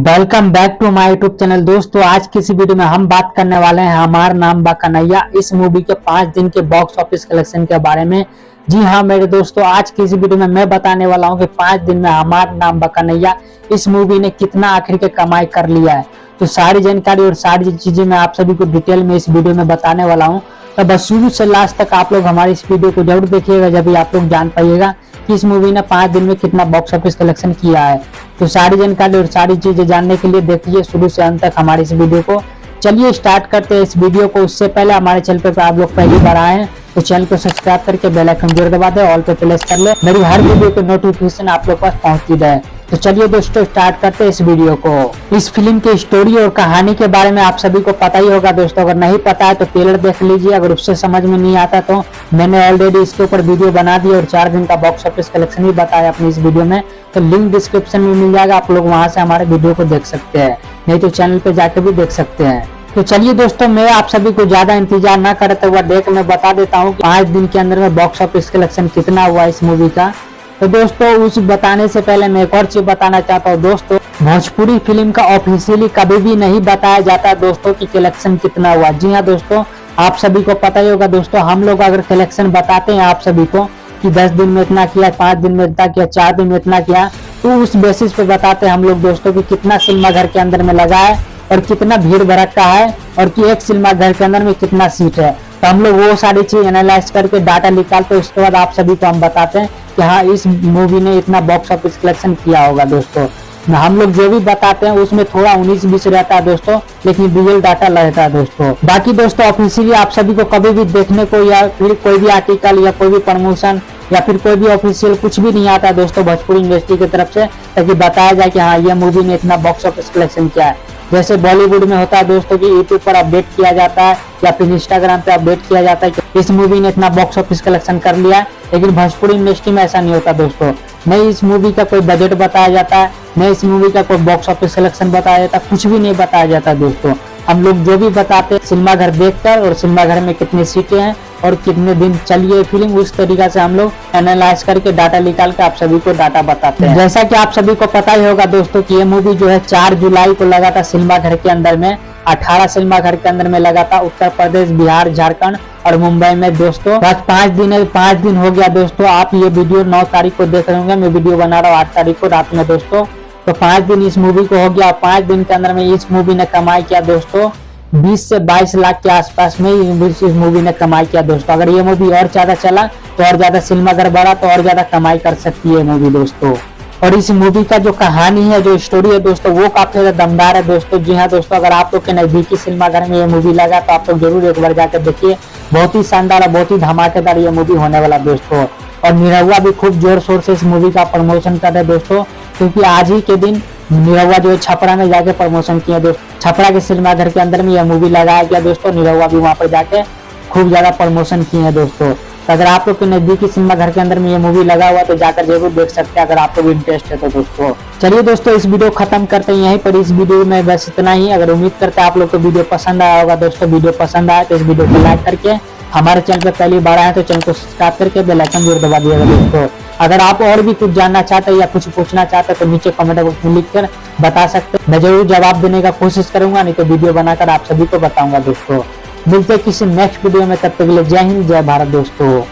Welcome back to my YouTube channel. दोस्तों आज की इस वीडियो में हम बात करने वाले हैं हमारा नाम बा कन्हैया इस मूवी के 5 दिन के बॉक्स ऑफिस कलेक्शन के बारे में। जी हाँ मेरे दोस्तों, आज की इस वीडियो में मैं बताने वाला हूं कि 5 दिन में हमारा नाम बा कन्हैया इस मूवी ने कितना आखिर के कमाई कर लिया है। तो सारी जानकारी और सारी चीजें मैं आप सभी को डिटेल में इस वीडियो में बताने वाला हूँ। तो बस शुरू से लास्ट तक आप लोग हमारी इस वीडियो को जरूर देखिएगा, जब भी आप लोग जान पाइएगा कि इस मूवी ने 5 दिन में कितना बॉक्स ऑफिस कलेक्शन किया है। तो सारी जानकारी और सारी चीजें जानने के लिए देखिए शुरू से अंत तक हमारी इस वीडियो को। चलिए स्टार्ट करते हैं इस वीडियो को। उससे पहले हमारे चैनल पे आप लोग पहली बार आए हैं तो चैनल को सब्सक्राइब करके बेल आइकन जरूर दबा दे, ऑल पे प्रेस कर ले, मेरी हर वीडियो के नोटिफिकेशन आप लोग पास पहुंचती रहे। तो चलिए दोस्तों स्टार्ट करते हैं इस वीडियो को। इस फिल्म की स्टोरी और कहानी के बारे में आप सभी को पता ही होगा दोस्तों। अगर नहीं पता है तो ट्रेलर देख लीजिए, अगर उससे समझ में नहीं आता तो मैंने ऑलरेडी इसके ऊपर वीडियो बना दी और 4 दिन का बॉक्स ऑफिस कलेक्शन भी बताया अपनी इस वीडियो में। तो लिंक डिस्क्रिप्शन में मिल जाएगा, आप लोग वहां से हमारे वीडियो को देख सकते हैं, नहीं तो चैनल पे जाकर भी देख सकते हैं। तो चलिए दोस्तों, मैं आप सभी को ज्यादा इंतजार न करते हुए देख मैं बता देता हूँ कि 5 दिन के अंदर में बॉक्स ऑफिस कलेक्शन कितना हुआ इस मूवी का। तो दोस्तों उस बताने से पहले मैं एक और चीज बताना चाहता हूँ दोस्तों, भोजपुरी फिल्म का ऑफिशियली कभी भी नहीं बताया जाता दोस्तों कि कलेक्शन कितना हुआ। जी हाँ दोस्तों, आप सभी को पता ही होगा दोस्तों, हम लोग अगर कलेक्शन बताते हैं आप सभी को कि 10 दिन में इतना किया, 5 दिन में इतना किया, 4 दिन में इतना किया, तो उस बेसिस पे बताते हैं हम लोग दोस्तों कि कितना सिनेमा घर के अंदर में लगा है और कितना भीड़ भड़का है और कि एक सिनेमा घर के अंदर में कितना सीट है। तो हम लोग वो सारी चीज एनालाइज करके डाटा निकालते हैं, उसके बाद आप सभी को हम बताते हैं कि हाँ इस मूवी ने इतना बॉक्स ऑफिस कलेक्शन किया होगा दोस्तों। हम लोग जो भी बताते हैं उसमें थोड़ा 19-20 रहता है दोस्तों, लेकिन रियल डाटा रहता है दोस्तों। बाकी दोस्तों ऑफिशियली आप सभी को कभी भी देखने को या फिर कोई भी आर्टिकल या कोई भी प्रमोशन या फिर कोई भी ऑफिशियल कुछ भी नहीं आता है दोस्तों भोजपुरी इंडस्ट्री की तरफ से, ताकि बताया जाए कि हाँ ये मूवी ने इतना बॉक्स ऑफिस कलेक्शन किया है। जैसे बॉलीवुड में होता है दोस्तों कि यूट्यूब पर अपडेट किया जाता है या फिर इंस्टाग्राम पे अपडेट किया जाता है कि इस मूवी ने इतना बॉक्स ऑफिस कलेक्शन कर लिया है, लेकिन भोजपुरी इंडस्ट्री में ऐसा नहीं होता दोस्तों। नहीं इस मूवी का कोई बजट बताया जाता है, नहीं इस मूवी का कोई बॉक्स ऑफिस कलेक्शन बताया जाता, कुछ भी नहीं बताया जाता दोस्तों। हम लोग जो भी बताते हैं सिनेमा घर देखकर और सिनेमा घर में कितनी सीटें हैं और कितने दिन चली है फिल्म, उस तरीका से हम लोग एनालाइज करके डाटा निकाल के आप सभी को डाटा बताते हैं। जैसा कि आप सभी को पता ही होगा दोस्तों कि ये मूवी जो है 4 जुलाई को लगा था सिनेमा घर के अंदर में, 18 सिनेमा घर के अंदर में लगा था, उत्तर प्रदेश, बिहार, झारखंड और मुंबई में दोस्तों। बस 5 दिन है, 5 दिन हो गया दोस्तों। आप ये वीडियो 9 तारीख को देख रहे होंगे, मैं वीडियो बना रहा हूँ 8 तारीख को रात में दोस्तों। तो 5 दिन इस मूवी को हो गया। 5 दिन के अंदर में इस मूवी ने कमाई किया दोस्तों 20 से 22 लाख के आसपास में इस मूवी ने कमाई किया दोस्तों। अगर ये मूवी और ज्यादा चला तो और ज्यादा सिनेमा घर बढ़ा तो और ज्यादा कमाई कर सकती है मूवी दोस्तों। और इस मूवी का जो कहानी है, जो स्टोरी है दोस्तों, वो काफी ज्यादा दमदार है दोस्तों। जी हाँ दोस्तों, अगर आप लोग के नजदीकी सिनेमा घर में ये मूवी लगा तो आप लोग जरूर एक बार जाकर देखिए। बहुत ही शानदार और बहुत ही धमाकेदार ये मूवी होने वाला दोस्तों। और निरहुआ भी खूब जोर शोर से इस मूवी का प्रमोशन कर रहे दोस्तों, क्योंकि आज ही के दिन निरहुआ जो है छपरा में जाके प्रमोशन किया दोस्तों। छपरा के सिनेमा घर के अंदर में यह मूवी लगाया गया दोस्तों, निरहुआ भी वहां पर जाके खूब ज्यादा प्रमोशन किए हैं दोस्तों। तो अगर आप लोग के नजदीकी सिनेमा घर के अंदर में ये मूवी लगा हुआ तो जाकर जरूर देख सकते हैं अगर आपको भी इंटरेस्ट है तो दोस्तों। चलिए दोस्तों इस वीडियो खत्म करते हैं यहीं पर। इस वीडियो में बस इतना ही। अगर उम्मीद करते हैं आप लोग को वीडियो पसंद आया होगा दोस्तों। वीडियो पसंद आया तो इस वीडियो को लाइक करके, हमारे चैनल पर पहली बार आए तो चैनल को सब्सक्राइब करके बेल आइकन जरूर दबा दिएगा दोस्तों। अगर आप और भी कुछ जानना चाहते हैं या कुछ पूछना चाहते हैं तो नीचे कमेंट बॉक्स में लिखकर बता सकते हैं, मैं जरूर जवाब देने का कोशिश करूंगा, नहीं तो वीडियो बनाकर आप सभी को बताऊंगा दोस्तों। मिलते हैं किसी नेक्स्ट वीडियो में, तब तक के लिए जय हिंद जय भारत दोस्तों।